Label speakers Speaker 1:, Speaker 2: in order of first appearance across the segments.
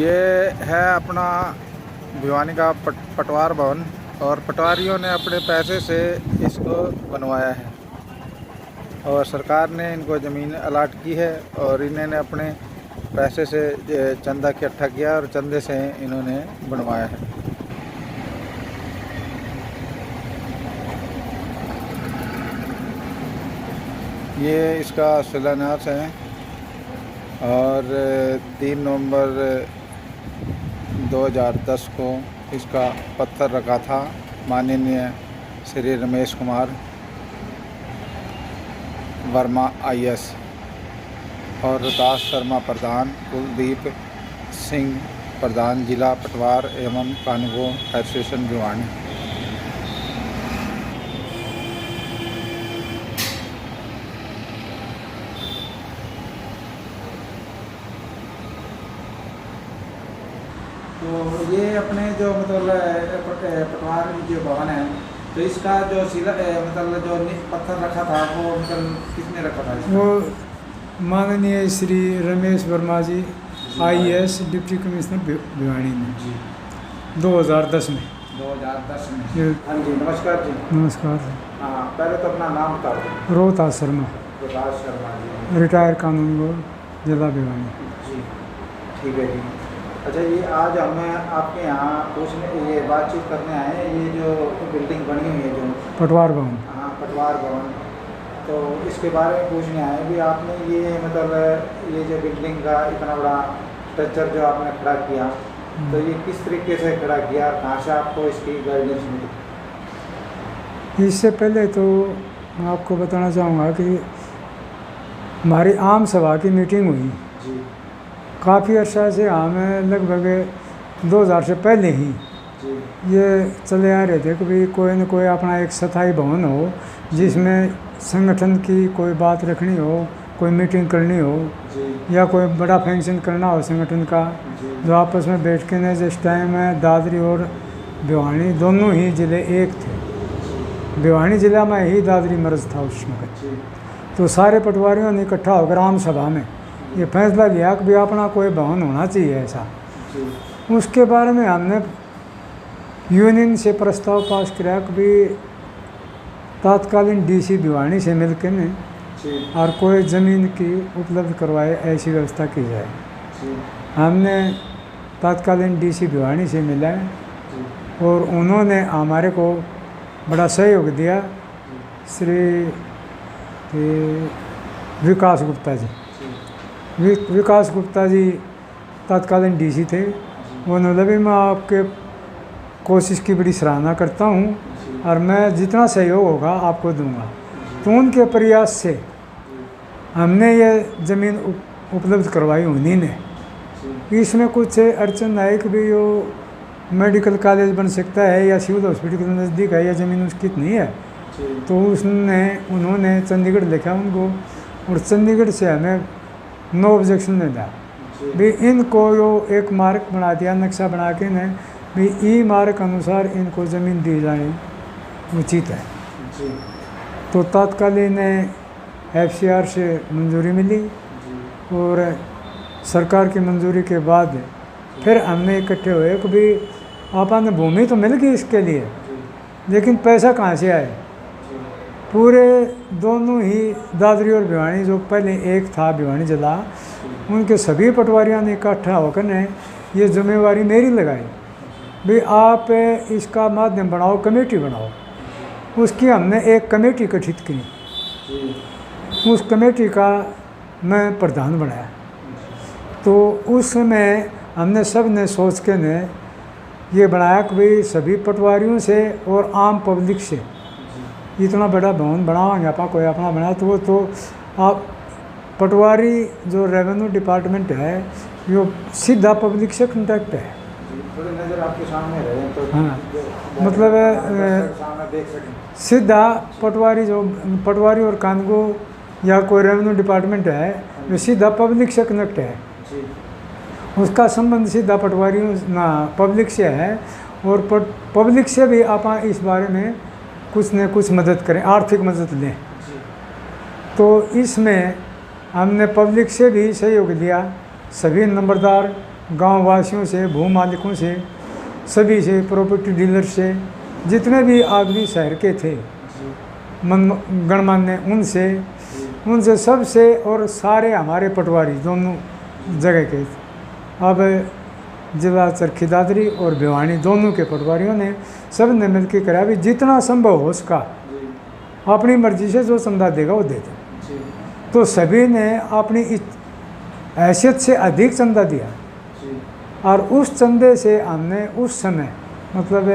Speaker 1: ये है अपना भिवानी का पटवार भवन और पटवारियों ने अपने पैसे से इसको बनवाया है और सरकार ने इनको ज़मीन अलाट की है और इन्होंने अपने पैसे से चंदा इकट्ठा किया और चंदे से इन्होंने बनवाया है। ये इसका शिलान्यास है और 3 नवंबर 2010 को इसका पत्थर रखा था माननीय श्री रमेश कुमार वर्मा IAS और रोहतास शर्मा प्रधान, कुलदीप सिंह प्रधान, जिला पटवार एवं कानून एसोसिएशन भिवानी। तो ये अपने जो मतलब पटवार जो भवन है, तो इसका जो मतलब जो पत्थर रखा था वो मतलब किसने रखा था इसका?
Speaker 2: वो माननीय श्री रमेश वर्मा जी IAS डिप्टी कमिश्नर भिवानी ने
Speaker 1: जी
Speaker 2: 2010 में।
Speaker 1: 2010 में। हाँ जी, नमस्कार जी।
Speaker 2: नमस्कार।
Speaker 1: हाँ, पहले तो अपना नाम बता दो।
Speaker 2: रोहतास शर्मा,
Speaker 1: रोहतास शर्मा जी,
Speaker 2: रिटायर कानून गो, जिला भिवानी।
Speaker 1: जी ठीक है जी। अच्छा, ये आज हमें आपके यहाँ पूछने ये बातचीत करने आए हैं, ये जो बिल्डिंग बनी हुई है जो
Speaker 2: पटवार भवन,
Speaker 1: हाँ पटवार भवन, तो इसके बारे में पूछने आए भी आपने ये मतलब ये जो बिल्डिंग का इतना बड़ा स्ट्रक्चर जो आपने खड़ा किया, तो ये किस तरीके से खड़ा किया और कहाँ से आपको इसकी गाइडेंस मिली?
Speaker 2: इससे पहले तो मैं आपको बताना चाहूँगा कि हमारी आम सभा की मीटिंग हुई
Speaker 1: जी
Speaker 2: काफ़ी अर्सा से, हमें लगभग 2000 से पहले ही
Speaker 1: जी
Speaker 2: ये चले आ रहे थे कि भाई कोई न कोई अपना एक स्थायी भवन हो जिसमें संगठन की कोई बात रखनी हो, कोई मीटिंग करनी हो
Speaker 1: जी
Speaker 2: या कोई बड़ा फंक्शन करना हो संगठन का,
Speaker 1: जी
Speaker 2: जो आपस में बैठ के ने जिस टाइम में दादरी और भिवानी दोनों ही ज़िले एक थे। भिवानी ज़िला में ही दादरी मर्ज था उस वक्त।
Speaker 1: जी
Speaker 2: तो सारे पटवारियों ने इकट्ठा होकर आम सभा में ये फैसला लिया कि भी अपना कोई भवन होना चाहिए ऐसा।
Speaker 1: जी
Speaker 2: उसके बारे में हमने यूनियन से प्रस्ताव पास किया कि भी तात्कालीन DC भिवानी से मिलकर ने
Speaker 1: जी
Speaker 2: और कोई ज़मीन की उपलब्ध करवाए, ऐसी व्यवस्था की जाए।
Speaker 1: जी
Speaker 2: हमने तात्कालीन DC भिवानी से मिला
Speaker 1: जी
Speaker 2: और उन्होंने हमारे को बड़ा सहयोग दिया। श्री विकास गुप्ता जी, विकास गुप्ता जी तत्कालीन DC थे। उन्होंने भी मैं आपके कोशिश की बड़ी सराहना करता हूँ और मैं जितना सहयोग होगा आपको दूंगा। तो उनके प्रयास से हमने ये ज़मीन उपलब्ध करवाई उन्हीं ने। इसमें कुछ अड़चन आई कि भी वो मेडिकल कॉलेज बन सकता है या सिविल हॉस्पिटल के नज़दीक है या ज़मीन उसकी नहीं है, तो उन्होंने चंडीगढ़ लिखा उनको और चंडीगढ़ से हमें नो ऑब्जेक्शन ने दिया भी इनको यो एक मार्ग बना दिया, नक्शा बना के ने भी ई मार्ग अनुसार इनको ज़मीन दी जानी उचित है।
Speaker 1: जी
Speaker 2: तो तत्कालीन FCR से मंजूरी मिली और सरकार की मंजूरी के बाद फिर हमने इकट्ठे हुए कि भी आपने भूमि तो मिल गई इसके लिए, लेकिन पैसा कहाँ से आए? पूरे दोनों ही दादरी और भिवानी जो पहले एक था भिवानी जिला, उनके सभी पटवारियों ने इकट्ठा होकर ने ये जिम्मेवारी मेरी लगाई भी आप इसका माध्यम बनाओ, कमेटी बनाओ। उसकी हमने एक कमेटी गठित की, उस कमेटी का मैं प्रधान बनाया। तो उस समय हमने सब ने सोच के ने ये बनाया कि भाई सभी पटवारियों से और आम पब्लिक से इतना बड़ा भवन बनावाएंगे आपा कोई अपना बना, तो वो तो आप पटवारी जो रेवेन्यू डिपार्टमेंट है यो सीधा पब्लिक से कंटेक्ट है।
Speaker 1: थोड़ी नज़र आपके सामने रहे तो
Speaker 2: हाँ, मतलब
Speaker 1: सामने देख सकें।
Speaker 2: सीधा पटवारी और कानगो या कोई रेवेन्यू डिपार्टमेंट है वो सीधा पब्लिक से कनेक्ट है।
Speaker 1: जी
Speaker 2: उसका संबंध सीधा पटवारियों ना पब्लिक से है और पब्लिक से भी आप इस बारे में कुछ न कुछ मदद करें, आर्थिक मदद लें। तो इसमें हमने पब्लिक से भी सहयोग लिया। सभी नंबरदार गांव वासियों से, भू मालिकों से, सभी से, प्रॉपर्टी डीलर से, जितने भी आदमी शहर के थे गणमान्य, उनसे सबसे, और सारे हमारे पटवारी दोनों जगह के। अब जिला चरखी दादरी और भिवानी दोनों के पटवारियों ने सब ने मिलकर करा भी जितना संभव हो उसका अपनी मर्जी से जो चंदा देगा वो दे दे। तो सभी ने अपनी हैसियत से अधिक चंदा दिया, और उस चंदे से हमने उस समय मतलब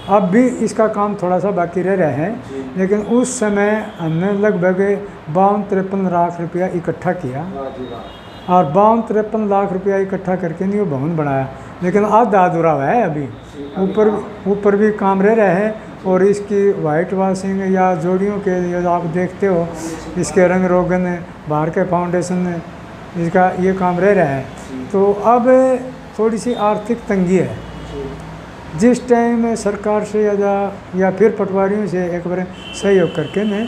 Speaker 2: अब भी इसका काम थोड़ा सा बाकी रह रहे हैं, लेकिन उस समय हमने लगभग 52-53 लाख रुपया इकट्ठा किया, और 52-53 लाख रुपया इकट्ठा करके नहीं वो भवन बनाया। लेकिन आधा अधूरा हुआ है अभी, ऊपर भी काम रह रहे हैं, और इसकी वाइट वॉशिंग या जोड़ियों के जो आप देखते हो इसके रंग रोगन बाहर के फाउंडेशन इसका ये काम रह रहा है। तो अब थोड़ी सी आर्थिक तंगी है, जिस टाइम सरकार से या फिर पटवारियों से एक बार सहयोग करके ने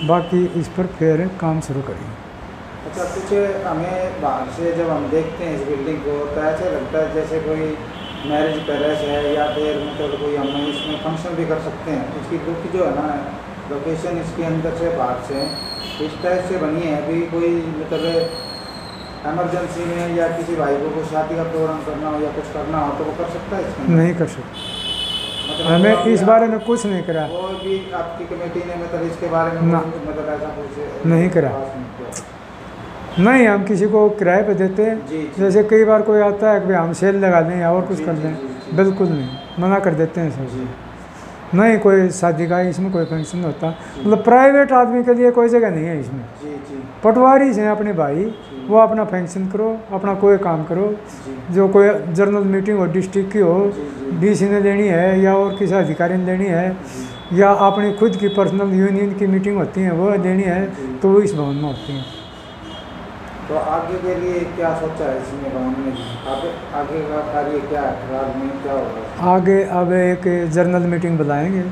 Speaker 2: बाकी इस पर फिर काम शुरू करेंगे।
Speaker 1: अच्छा, कुछ हमें बाहर से जब हम देखते हैं इस बिल्डिंग को तो ऐसे लगता है जैसे कोई मैरिज पैलेस है, या फिर मतलब कोई हम इसमें फंक्शन भी कर सकते हैं। इसकी क्योंकि जो है ना लोकेशन इसके अंदर से बाहर से इस टाइप से बनी है, अभी कोई मतलब इमरजेंसी में या किसी भाई को कोई शादी का प्रोग्राम करना हो या कुछ करना हो तो वो कर सकता है इसमें?
Speaker 2: नहीं कर सकता,
Speaker 1: मतलब
Speaker 2: हमें इस बारे में कुछ नहीं करा।
Speaker 1: वो भी आपकी कमेटी ने मतलब इसके बारे में मतलब ऐसा कुछ
Speaker 2: नहीं करा। नहीं, हम किसी को किराए पे देते हैं। जैसे कई बार कोई आता है कि हम सेल लगा दें या और कुछ कर दें, बिल्कुल नहीं, मना कर देते हैं सब। नहीं, कोई शादी का इसमें कोई फंक्शन नहीं होता, मतलब प्राइवेट आदमी के लिए कोई जगह नहीं है इसमें। पटवारी से अपने भाई वो अपना फंक्शन करो, अपना कोई काम करो, जो कोई जर्नल मीटिंग हो डिस्ट्रिक्ट की हो, डीसी ने लेनी है या और किसी अधिकारी ने लेनी है, या अपनी खुद की पर्सनल यूनियन की मीटिंग होती है वो लेनी है, तो वो इस भवन में होती हैं।
Speaker 1: तो आगे के लिए क्या सोचा है इसमें भवन में? आगे का कार्य क्या है, क्या होगा
Speaker 2: आगे? अब एक जर्नल मीटिंग बुलाएंगे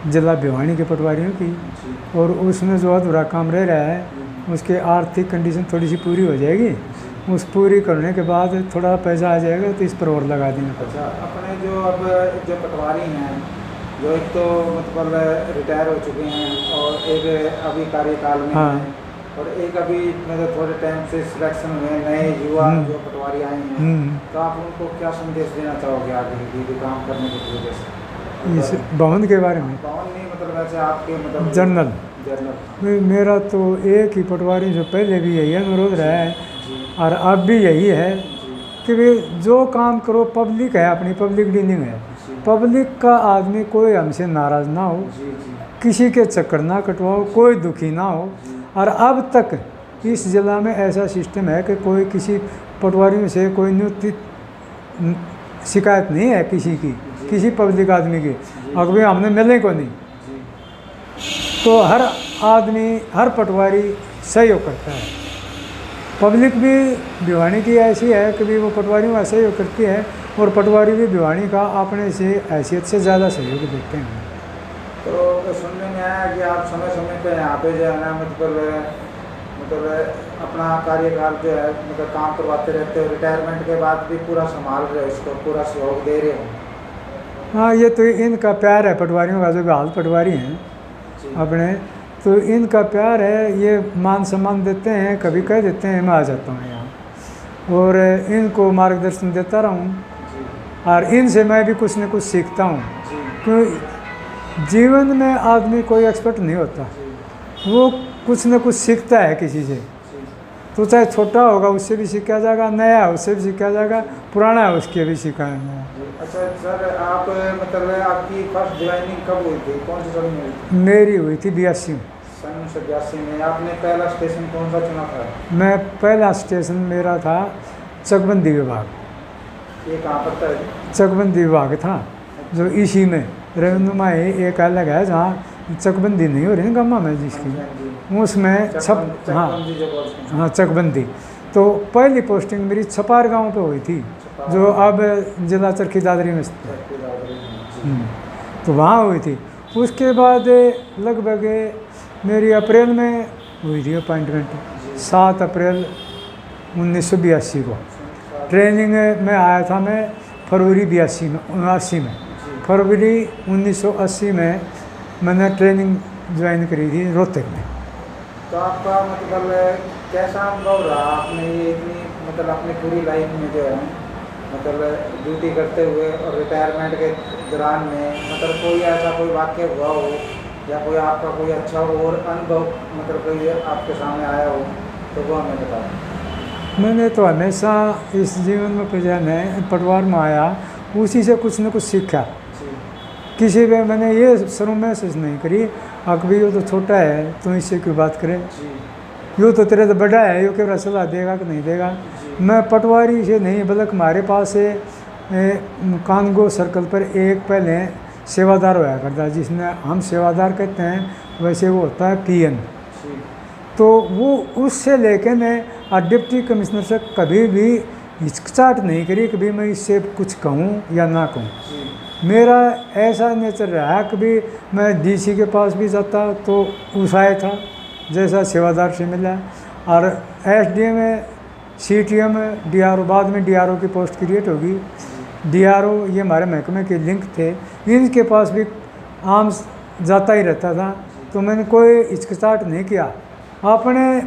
Speaker 2: जिला भिवानी के पटवारियों की, और उसमें जो अधूरा काम रह रहा है उसके आर्थिक कंडीशन थोड़ी सी पूरी हो जाएगी, उस पूरी करने के बाद थोड़ा पैसा आ जाएगा तो इस पर और लगा देंगे।
Speaker 1: अच्छा, अपने जो अब जो पटवारी हैं जो एक तो मतलब रिटायर हो चुके हैं और एक अभी कार्यकाल में हैं, और एक अभी मतलब थोड़े टाइम से सिलेक्शन हुए नए युवा जो पटवारी आए हैं, तो आप उनको क्या संदेश देना चाहोगे आगे भी काम करने की वजह से
Speaker 2: इस भवन के बारे में?
Speaker 1: भवन नहीं मतलब वैसे आपके मतलब
Speaker 2: जर्नल मेरा तो एक ही पटवारी जो पहले भी यही अनुरोध रहा है और अब भी यही है कि भाई जो काम करो, पब्लिक है, अपनी पब्लिक डीलिंग है, पब्लिक का आदमी कोई हमसे नाराज़ ना हो, किसी के चक्कर ना कटवाओ, कोई दुखी ना हो। और अब तक इस जिला में ऐसा सिस्टम है कि कोई किसी पटवारियों से कोई शिकायत नहीं है किसी पब्लिक आदमी की, अगर हमने मिले को नहीं, तो हर आदमी, हर पटवारी सहयोग करता है। पब्लिक भी भिवानी की ऐसी है कि भी वो पटवारियों का सहयोग करती है, और पटवारी भी भिवानी का अपने से हैसियत से ज़्यादा सहयोग देते हैं।
Speaker 1: तो सुनने में आया कि आप समय समय पर यहाँ पे जो है ना मतलब अपना कार्यकाल जो है मतलब काम करवाते रहते हो, रिटायरमेंट के बाद भी पूरा संभाल रहे हो, इसको पूरा सहयोग दे रहे हो।
Speaker 2: हाँ, ये तो इनका प्यार है पटवारियों का, जो हाल पटवारी हैं अपने, तो इनका प्यार है, ये मान सम्मान देते हैं, कभी कह देते हैं मैं आ जाता हूँ यहाँ, और इनको मार्गदर्शन देता रहूँ, और इनसे मैं भी कुछ न कुछ सीखता हूँ। क्योंकि जीवन में आदमी कोई एक्सपर्ट नहीं होता, वो कुछ न कुछ सीखता है किसी से, तो चाहे छोटा होगा उससे भी सीखा जाएगा, नया है उससे भी सीखा जाएगा, पुराना है उसके भी सीखा है।
Speaker 1: अच्छा सर, आप मतलब आपकी फर्स्ट ज्वाइनिंग कब हुई थी, कौन सी साल में हुई थी?
Speaker 2: मेरी हुई थी 82 में।
Speaker 1: सन 82 में। आपने पहला स्टेशन कौन सा चुना था?
Speaker 2: मैं पहला स्टेशन मेरा था चकबंदी विभाग।
Speaker 1: ये कहाँ पर था?
Speaker 2: चकबंदी विभाग था, जो इसी में रेवनुमा एक अलग है जहाँ चकबंदी नहीं हो रही ना गम्मा में जिसकी, उसमें हाँ चकबंदी। तो पहली पोस्टिंग मेरी छपार गांव पे हुई थी, जो अब जिला चरखी दादरी में स्थित, तो वहाँ हुई थी। उसके बाद लगभग मेरी अप्रैल में हुई थी अपॉइंटमेंट, 7 अप्रैल 1982 को। ट्रेनिंग में आया था मैं फरवरी 1982 में। फरवरी 1980 में मैंने ट्रेनिंग ज्वाइन करी थी रोहतक में।
Speaker 1: तो आपका मतलब कैसा अनुभव रहा आपने ये इतनी मतलब अपनी पूरी लाइफ में जो है मतलब ड्यूटी करते हुए और रिटायरमेंट के दौरान में मतलब कोई ऐसा कोई वाक्य हुआ हो या कोई आपका कोई अच्छा और अनुभव मतलब कोई आपके सामने आया हो तो वो हमें बताओ।
Speaker 2: मैंने तो हमेशा इस जीवन में पटवार में आया उसी से कुछ न कुछ सीखा। किसी पे मैंने ये शर्म महसूस नहीं करी अकबी यो तो छोटा है तो इससे क्यों बात करे, यो तो तेरे तो बड़ा है, यो केवल सलाह देगा कि नहीं देगा। मैं पटवारी से नहीं बल्कि हमारे पास कानगो सर्कल पर एक पहले सेवादार होया करता जिसने हम सेवादार कहते हैं, वैसे वो होता है पीएन। तो वो उससे लेके मैं डिप्टी कमिश्नर से कभी भी हिचकिचाहट नहीं करी कभी मैं इससे कुछ कहूँ या ना कहूँ। मेरा ऐसा नेचर रहा कभी मैं डीसी के पास भी जाता तो उसाए था जैसा सेवादार से मिला, और एसडीएम सीटीएम डीआरओ बाद में डीआरओ की पोस्ट क्रिएट होगी। डीआरओ ये हमारे महकमे के लिंक थे, इनके पास भी आम जाता ही रहता था। तो मैंने कोई हिचकिचाहट नहीं किया। अपने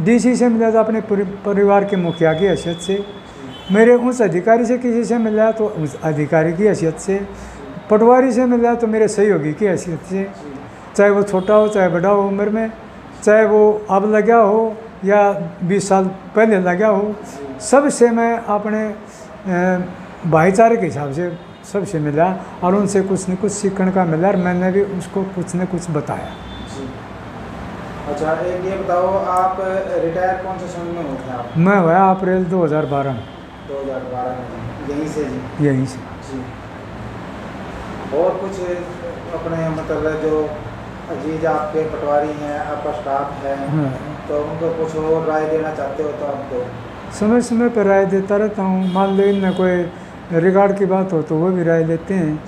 Speaker 2: डीसी से मिला तो अपने परिवार के मुखिया की हैसियत से, मेरे उस अधिकारी से किसी से मिला तो उस अधिकारी की हैसियत से, पटवारी से मिला तो मेरे सहयोगी की हैसियत से, चाहे वो छोटा हो चाहे बड़ा हो उम्र में, चाहे वो अब लगा हो या 20 साल पहले लगा हो, सबसे मैं अपने भाईचारे के हिसाब से सबसे मिला और उनसे कुछ न कुछ सीखने का मिला और मैंने भी उसको कुछ न कुछ बताया।
Speaker 1: अच्छा एक ये बताओ आप रिटायर कौन से सन में हुए थे आप?
Speaker 2: मैं हुआ अप्रैल 2012 में।
Speaker 1: 2012 में यहीं से जी?
Speaker 2: यहीं से
Speaker 1: जी। और कुछ अपने मतलब जो अजीज आपके पटवारी हैं आपका स्टाफ है तो उनको कुछ और राय देना चाहते हो तो आपको?
Speaker 2: समय समय पर राय देता रहता हूँ। मान लो इनमें कोई रिकॉर्ड की बात हो तो वो भी राय लेते हैं,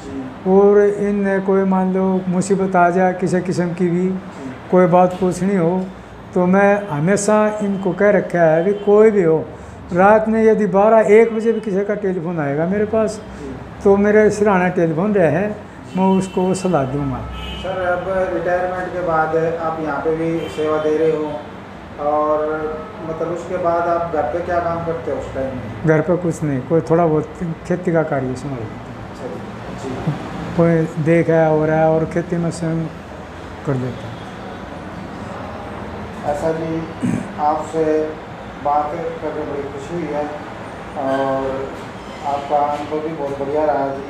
Speaker 2: और इनमें कोई मान लो मुसीबत आ जाए किसी किस्म की भी कोई बात पूछनी हो तो मैं हमेशा इनको कह रखा है कि कोई भी हो रात में यदि 12-1 बजे भी किसी का टेलीफोन आएगा मेरे पास तो मेरे सिराना टेलीफोन रहे है, मैं उसको सलाह दूँगा।
Speaker 1: सर अब रिटायरमेंट के बाद आप यहाँ पे भी सेवा दे रहे हो और मतलब उसके बाद आप घर पे क्या काम करते हो उस टाइम में?
Speaker 2: घर पे कुछ नहीं, कोई थोड़ा बहुत खेती का कार्य संभाल लेते हैं, कोई देख है हो रहा है और खेती में स्वयं कर देता है।
Speaker 1: ऐसा जी आपसे बात करके बड़ी खुशी हुई है और आपका अनुभव भी बहुत बढ़िया रहा जी।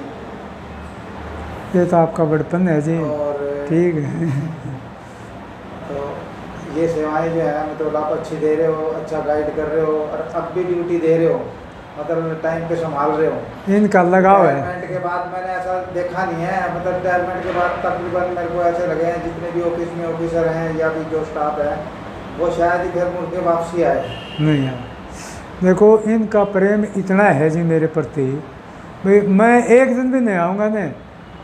Speaker 2: ये तो आपका बड़पन है जी।
Speaker 1: और
Speaker 2: ठीक है।
Speaker 1: तो ये सेवाएं जो है मतलब आप अच्छी दे रहे हो, अच्छा गाइड कर रहे हो और अब भी ड्यूटी दे रहे हो, मतलब टाइम पे संभाल रहे हो।
Speaker 2: इनका लगाव है।
Speaker 1: रिटायरमेंट के बाद मैंने ऐसा देखा नहीं है, मतलब रिटायरमेंट के बाद तकरीबन मेरे को ऐसे लगे हैं जितने भी ऑफिस में ऑफिसर हैं या भी जो स्टाफ है वो शायद ही घर मुड़ के वापसी आए
Speaker 2: नहीं आए। देखो इनका प्रेम इतना है जी मेरे प्रति, भाई मैं एक दिन भी नहीं आऊँगा ने,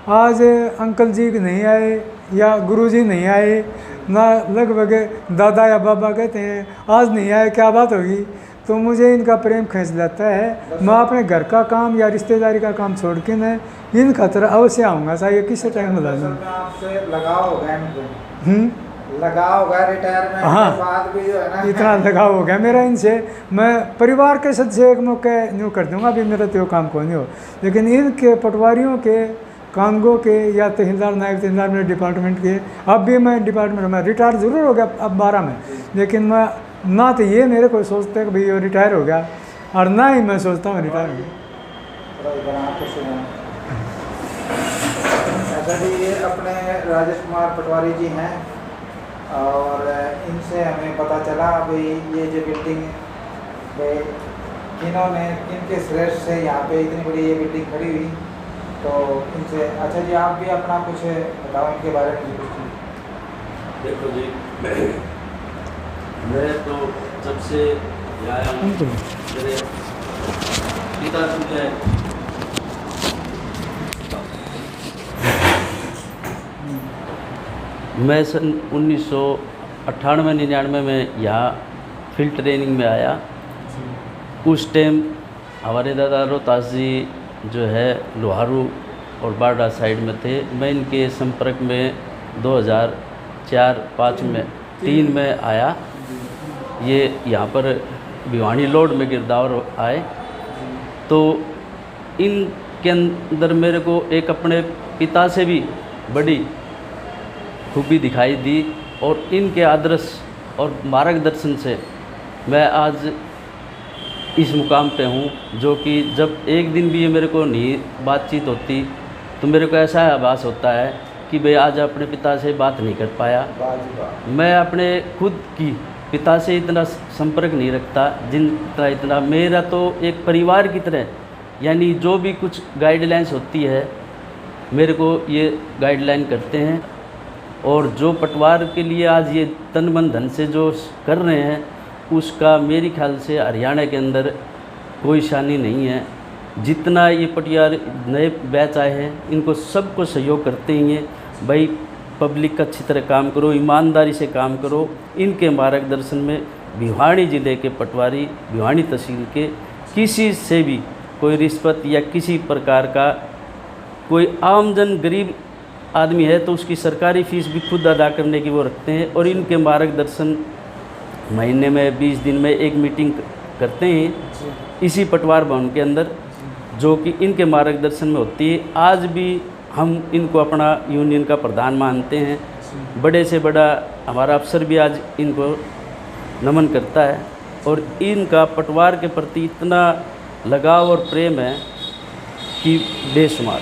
Speaker 2: आज अंकल जी नहीं आए या गुरुजी नहीं आए ना, लगभग दादा या बाबा कहते हैं आज नहीं आए क्या बात होगी, तो मुझे इनका प्रेम खींच लेता है। मैं अपने घर का काम या रिश्तेदारी का काम छोड़ के न इन खतरा अवश्य आऊँगा, चाहे किसी टाइम में लगा।
Speaker 1: आपसे लगाव हो गया इनको? लगाव हो गया रिटायरमेंट के बाद भी जो है ना,
Speaker 2: इतना लगाव हो गया मेरा इनसे। मैं परिवार के सदस्य एक मौके न्यू कर दूंगा, अभी मेरा तो काम को नहीं हो, लेकिन इनके पटवारियों के कानगो के या तहसीलदार नायब तहसीलदार मेरे डिपार्टमेंट के, अब भी मैं डिपार्टमेंट में रिटायर ज़रूर हो गया अब 12 में, लेकिन मैं ना तो ये मेरे को सोचते कि भाई ये रिटायर हो गया और ना ही मैं सोचता हूँ रिटायर हो गया।
Speaker 1: ऐसा भी ये अपने राजेश कुमार पटवारी जी हैं और इनसे हमें पता चला भाई ये जो बिल्डिंग किन्होंने किनके श्रेष्ठ से यहाँ पे इतनी बड़ी ये बिल्डिंग खड़ी हुई, तो इनसे अच्छा जी आप भी अपना कुछ बताओ इनके बारे में कुछ।
Speaker 3: देखो जी मैं तो जब से आया हूँ मेरे पिता जी है मैं सन 1998-99 में यहाँ फील्ड ट्रेनिंग में आया। उस टाइम हमारे दादा रोहतास जी जो है लोहारू और बाड़ा साइड में थे। मैं इनके संपर्क में 2004-5 में 3 में आया। ये यहाँ पर भिवानी लोड में गिरदावर आए तो इनके अंदर मेरे को एक अपने पिता से भी बड़ी खूबी दिखाई दी और इनके आदर्श और मार्गदर्शन से मैं आज इस मुकाम पे हूँ, जो कि जब एक दिन भी ये मेरे को नहीं बातचीत होती तो मेरे को ऐसा आभास होता है कि भाई आज अपने पिता से बात नहीं कर पाया। मैं अपने खुद की पिता से इतना संपर्क नहीं रखता जितना इतना मेरा तो एक परिवार की तरह, यानी जो भी कुछ गाइडलाइंस होती है मेरे को ये गाइडलाइन करते हैं। और जो पटवार के लिए आज ये तन मन धन से जो कर रहे हैं उसका मेरे ख्याल से हरियाणा के अंदर कोई शानी नहीं है। जितना ये पटियार नए बैच आए हैं इनको सबको सहयोग करते ही हैं, भाई पब्लिक का अच्छी तरह काम करो, ईमानदारी से काम करो। इनके मार्गदर्शन में भिवानी ज़िले के पटवारी, भिवानी तहसील के किसी से भी कोई रिश्वत या किसी प्रकार का, कोई आमजन गरीब आदमी है तो उसकी सरकारी फ़ीस भी खुद अदा करने की वो रखते हैं। और इनके मार्गदर्शन महीने में 20 दिन में एक मीटिंग करते हैं इसी पटवार भवन के अंदर, जो कि इनके मार्गदर्शन में होती है। आज भी हम इनको अपना यूनियन का प्रधान मानते हैं। बड़े से बड़ा हमारा अफसर भी आज इनको नमन करता है और इनका पटवार के प्रति इतना लगाव और प्रेम है कि बेशुमार।